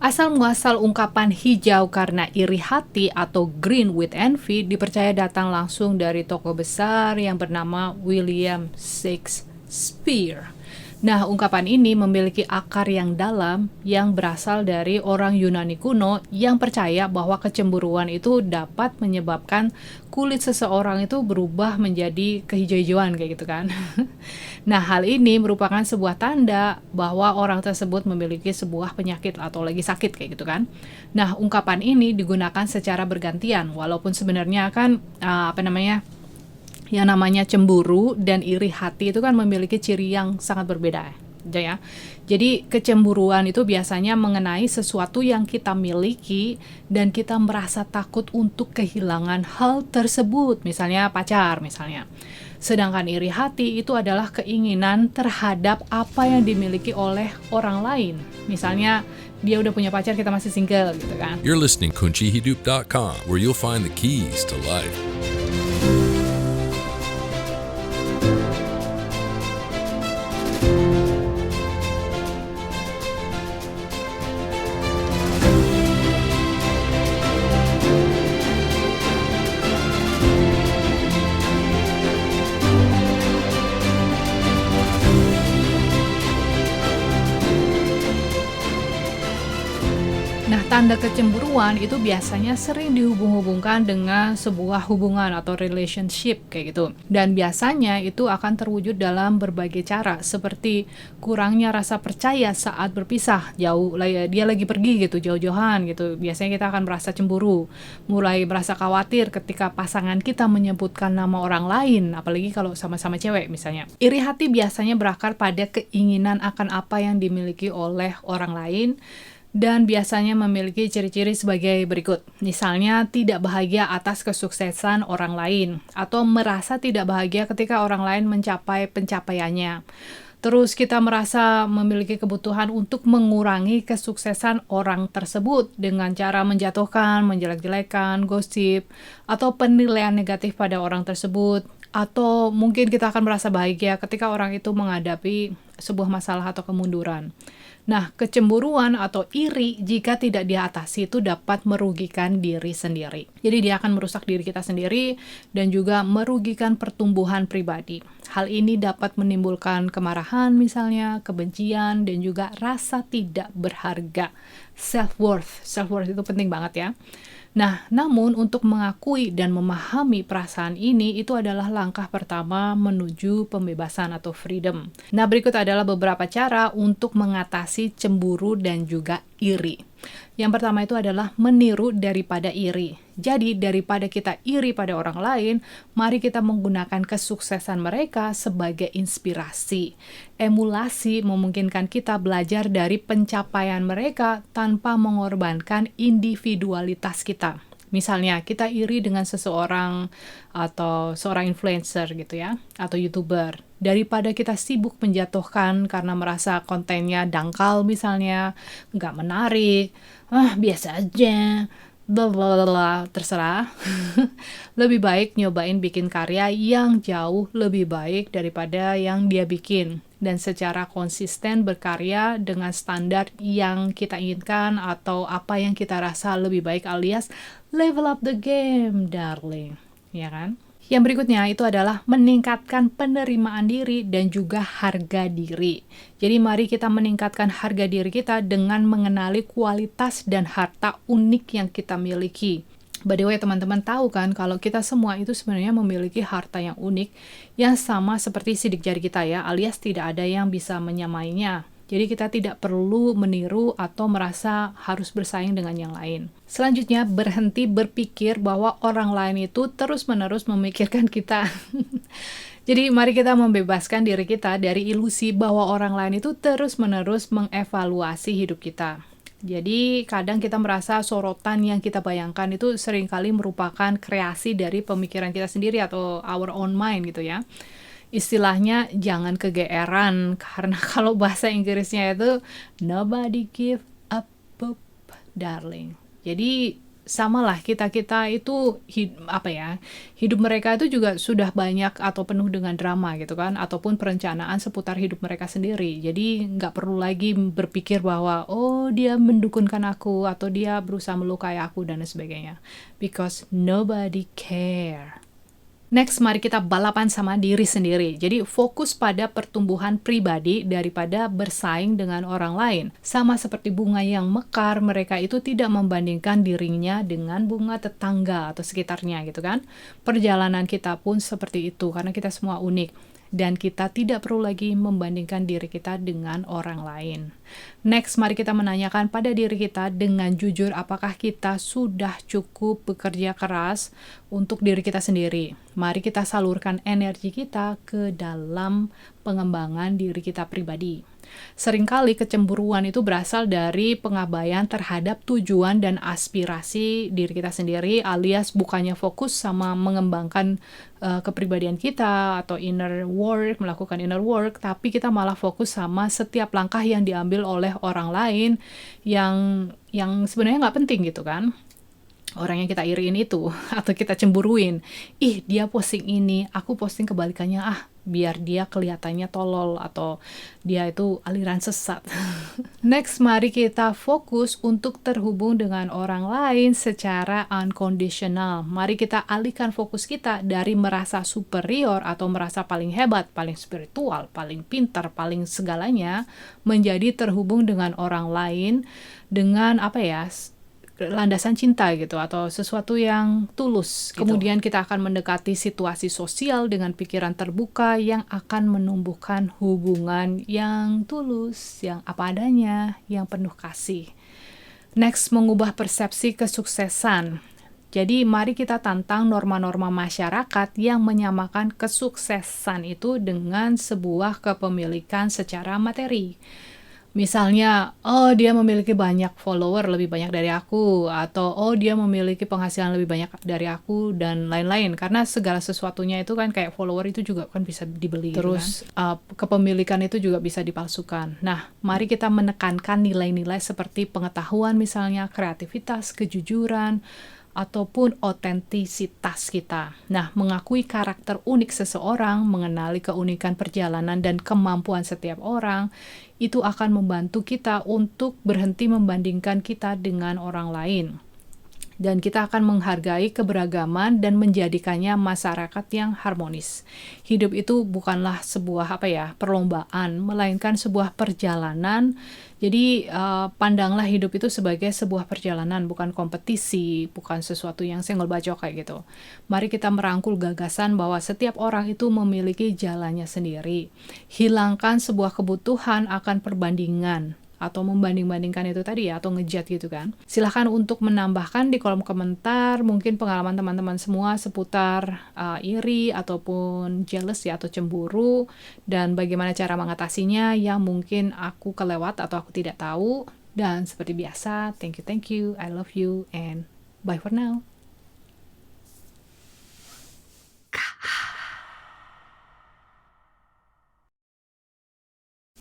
Asal-muasal ungkapan hijau karena iri hati atau green with envy dipercaya datang langsung dari tokoh besar yang bernama William Shakespeare. Nah, ungkapan ini memiliki akar yang dalam yang berasal dari orang Yunani kuno yang percaya bahwa kecemburuan itu dapat menyebabkan kulit seseorang itu berubah menjadi kehijau-hijauan kayak gitu kan. Nah, hal ini merupakan sebuah tanda bahwa orang tersebut memiliki sebuah penyakit atau lagi sakit kayak gitu kan. Nah, ungkapan ini digunakan secara bergantian walaupun sebenarnya kan yang namanya cemburu dan iri hati itu kan memiliki ciri yang sangat berbeda ya. Jadi kecemburuan itu biasanya mengenai sesuatu yang kita miliki dan kita merasa takut untuk kehilangan hal tersebut, misalnya pacar misalnya. Sedangkan iri hati itu adalah keinginan terhadap apa yang dimiliki oleh orang lain. Misalnya dia udah punya pacar, kita masih single gitu kan. You're listening kuncihidup.com, where you'll find the keys to life. Nah, tanda kecemburuan itu biasanya sering dihubung-hubungkan dengan sebuah hubungan atau relationship kayak gitu. Dan biasanya itu akan terwujud dalam berbagai cara, seperti kurangnya rasa percaya saat berpisah, dia lagi pergi gitu, jauh-jauhan gitu. Biasanya kita akan merasa cemburu, mulai merasa khawatir ketika pasangan kita menyebutkan nama orang lain, apalagi kalau sama-sama cewek misalnya. Iri hati biasanya berakar pada keinginan akan apa yang dimiliki oleh orang lain, dan biasanya memiliki ciri-ciri sebagai berikut. Misalnya, tidak bahagia atas kesuksesan orang lain, atau merasa tidak bahagia ketika orang lain mencapai pencapaiannya. Terus kita merasa memiliki kebutuhan untuk mengurangi kesuksesan orang tersebut dengan cara menjatuhkan, menjelek-jelekan, gosip, atau penilaian negatif pada orang tersebut. Atau mungkin kita akan merasa bahagia ketika orang itu menghadapi sebuah masalah atau kemunduran. Nah, kecemburuan atau iri jika tidak diatasi itu dapat merugikan diri sendiri. Jadi dia akan merusak diri kita sendiri dan juga merugikan pertumbuhan pribadi. Hal ini dapat menimbulkan kemarahan misalnya, kebencian, dan juga rasa tidak berharga. Self-worth. Self-worth itu penting banget ya. Nah, namun untuk mengakui dan memahami perasaan ini itu adalah langkah pertama menuju pembebasan atau freedom. Nah, berikut adalah beberapa cara untuk mengatasi cemburu dan juga iri. Yang pertama itu adalah meniru daripada iri. Jadi, daripada kita iri pada orang lain, mari kita menggunakan kesuksesan mereka sebagai inspirasi. Emulasi memungkinkan kita belajar dari pencapaian mereka tanpa mengorbankan individualitas kita. Misalnya, kita iri dengan seseorang atau seorang influencer gitu ya, atau YouTuber. Daripada kita sibuk menjatuhkan karena merasa kontennya dangkal misalnya, nggak menarik, biasa aja, blablabla, terserah. Lebih baik nyobain bikin karya yang jauh lebih baik daripada yang dia bikin. Dan secara konsisten berkarya dengan standar yang kita inginkan atau apa yang kita rasa lebih baik, alias level up the game, darling. Ya kan? Yang berikutnya itu adalah meningkatkan penerimaan diri dan juga harga diri. Jadi mari kita meningkatkan harga diri kita dengan mengenali kualitas dan harta unik yang kita miliki. By the way, teman-teman tahu kan kalau kita semua itu sebenarnya memiliki harta yang unik yang sama seperti sidik jari kita ya, alias tidak ada yang bisa menyamainya. Jadi kita tidak perlu meniru atau merasa harus bersaing dengan yang lain. Selanjutnya, berhenti berpikir bahwa orang lain itu terus-menerus memikirkan kita. Jadi mari kita membebaskan diri kita dari ilusi bahwa orang lain itu terus-menerus mengevaluasi hidup kita. Jadi kadang kita merasa sorotan yang kita bayangkan itu seringkali merupakan kreasi dari pemikiran kita sendiri atau our own mind gitu ya. Istilahnya jangan kegeeran, karena kalau bahasa Inggrisnya itu nobody give a poop, darling. Jadi samalah kita itu hidup mereka itu juga sudah banyak atau penuh dengan drama gitu kan, ataupun perencanaan seputar hidup mereka sendiri. Jadi nggak perlu lagi berpikir bahwa oh dia mendukunkan aku atau dia berusaha melukai aku dan sebagainya, because nobody care. Next, mari kita balapan sama diri sendiri. Jadi fokus pada pertumbuhan pribadi daripada bersaing dengan orang lain. Sama seperti bunga yang mekar, mereka itu tidak membandingkan dirinya dengan bunga tetangga atau sekitarnya gitu kan. Perjalanan kita pun seperti itu karena kita semua unik. Dan kita tidak perlu lagi membandingkan diri kita dengan orang lain. Next, mari kita menanyakan pada diri kita dengan jujur apakah kita sudah cukup bekerja keras untuk diri kita sendiri. Mari kita salurkan energi kita ke dalam pengembangan diri kita pribadi. Seringkali kecemburuan itu berasal dari pengabaian terhadap tujuan dan aspirasi diri kita sendiri, alias bukannya fokus sama mengembangkan kepribadian kita atau melakukan inner work, tapi kita malah fokus sama setiap langkah yang diambil oleh orang lain yang sebenarnya nggak penting gitu kan. Orang yang kita iriin itu atau kita cemburuin, dia posting ini, aku posting kebalikannya, biar dia kelihatannya tolol atau dia itu aliran sesat. Next, mari kita fokus untuk terhubung dengan orang lain secara unconditional. Mari kita alihkan fokus kita dari merasa superior atau merasa paling hebat, paling spiritual, paling pintar, paling segalanya, menjadi terhubung dengan orang lain dengan landasan cinta gitu atau sesuatu yang tulus gitu. Kemudian kita akan mendekati situasi sosial dengan pikiran terbuka yang akan menumbuhkan hubungan yang tulus, yang apa adanya, yang penuh kasih. Next, mengubah persepsi kesuksesan. Jadi mari kita tantang norma-norma masyarakat yang menyamakan kesuksesan itu dengan sebuah kepemilikan secara materi. Misalnya, dia memiliki banyak follower lebih banyak dari aku, atau dia memiliki penghasilan lebih banyak dari aku, dan lain-lain. Karena segala sesuatunya itu kan kayak follower itu juga kan bisa dibeli. Terus kepemilikan itu juga bisa dipalsukan. Nah, mari kita menekankan nilai-nilai seperti pengetahuan misalnya, kreativitas, kejujuran, ataupun otentisitas kita. Nah, mengakui karakter unik seseorang, mengenali keunikan perjalanan dan kemampuan setiap orang, itu akan membantu kita untuk berhenti membandingkan kita dengan orang lain. Dan kita akan menghargai keberagaman dan menjadikannya masyarakat yang harmonis. Hidup itu bukanlah sebuah perlombaan, melainkan sebuah perjalanan. Jadi pandanglah hidup itu sebagai sebuah perjalanan, bukan kompetisi, bukan sesuatu yang senggol bacok kayak gitu. Mari kita merangkul gagasan bahwa setiap orang itu memiliki jalannya sendiri. Hilangkan sebuah kebutuhan akan perbandingan atau membanding-bandingkan itu tadi atau ngejat gitu kan. Silahkan untuk menambahkan di kolom komentar mungkin pengalaman teman-teman semua seputar iri ataupun jealous atau cemburu, dan bagaimana cara mengatasinya yang mungkin aku kelewat atau aku tidak tahu. Dan seperti biasa, thank you, I love you, and bye for now.